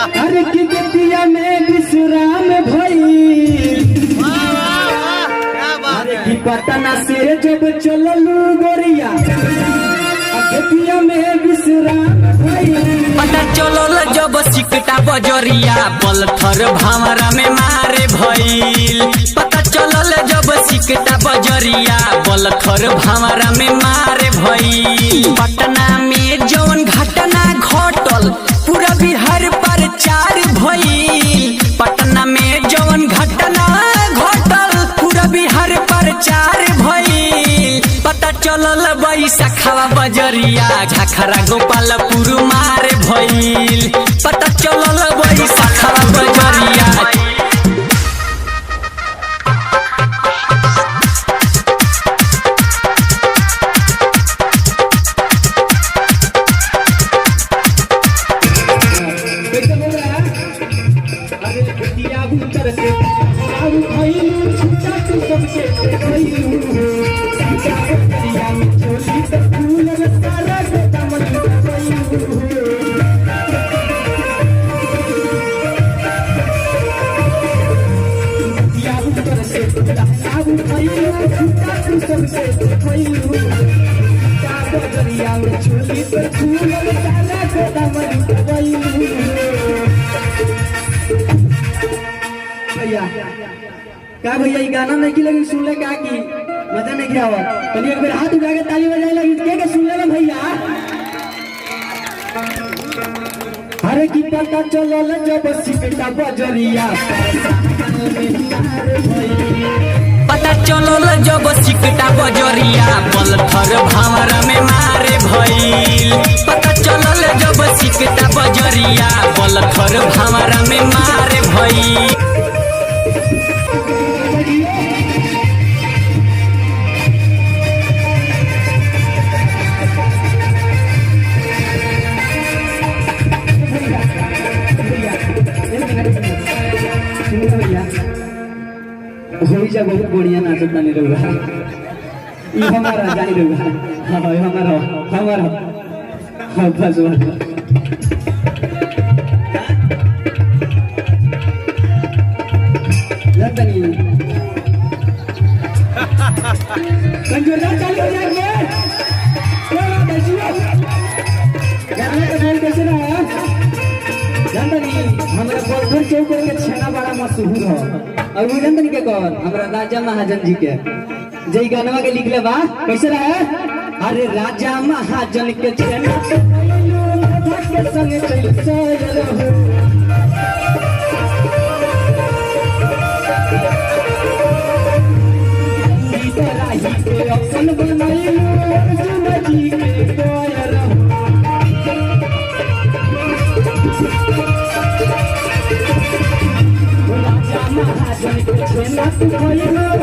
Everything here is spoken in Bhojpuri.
अरे की बेटिया में विश्राम भई अरे की पटना से जब चललू गोरिया बेटिया में विश्राम भई पता चलल जब सिकटा बजरिया पलथर भामरा में मारे भइल। पता चलल जब सिकटा बजरिया पलथर भामरा में मारे भइल। पटना में जौन घटना घटल पूरा बिहार पर चार भइल। पटना में जौन घटना घटल पूरा बिहार पर चार भइल। पता चलल बैसाखवा बजरिया झखरा गोपालपुर मारे भइल। पता चलल बैसाखवा बजरिया क्या भैया ये गाना नहीं की लेकिन सुन ले क्या की मजा नहीं किया कभी एक बार हाथ उठा के ताली बजाए लगी के सुन ले भैया। अरे की पता चलल जब सिकटा बजरिया पता चलल जब सिकटा बजरिया पलथर भामरा में मारे भइल। पता चलल जब सिकटा बजरिया पलथर भामरा में मारे भइल। बहुत बढ़िया नाचत नहीं रहुआ ये हमारा जानी रहुआ हाँ हमारा हमारा हाँ बस लंदनी कंजूरदार चालू हो जाएंगे गाना का बोल कैसे ना लंदनी हमारा बोलपुर चौक के छेना बड़ा मशहूर है और वो जनतन के कौन हमरा राजा महाजन जी के जय गानवा के लिखले बा कैसे रहे। अरे राजा महाजन के छेना के संगे चल के अपन बनाइलो अर्जुन जी के कोयर महाजन के छेना तू खइलो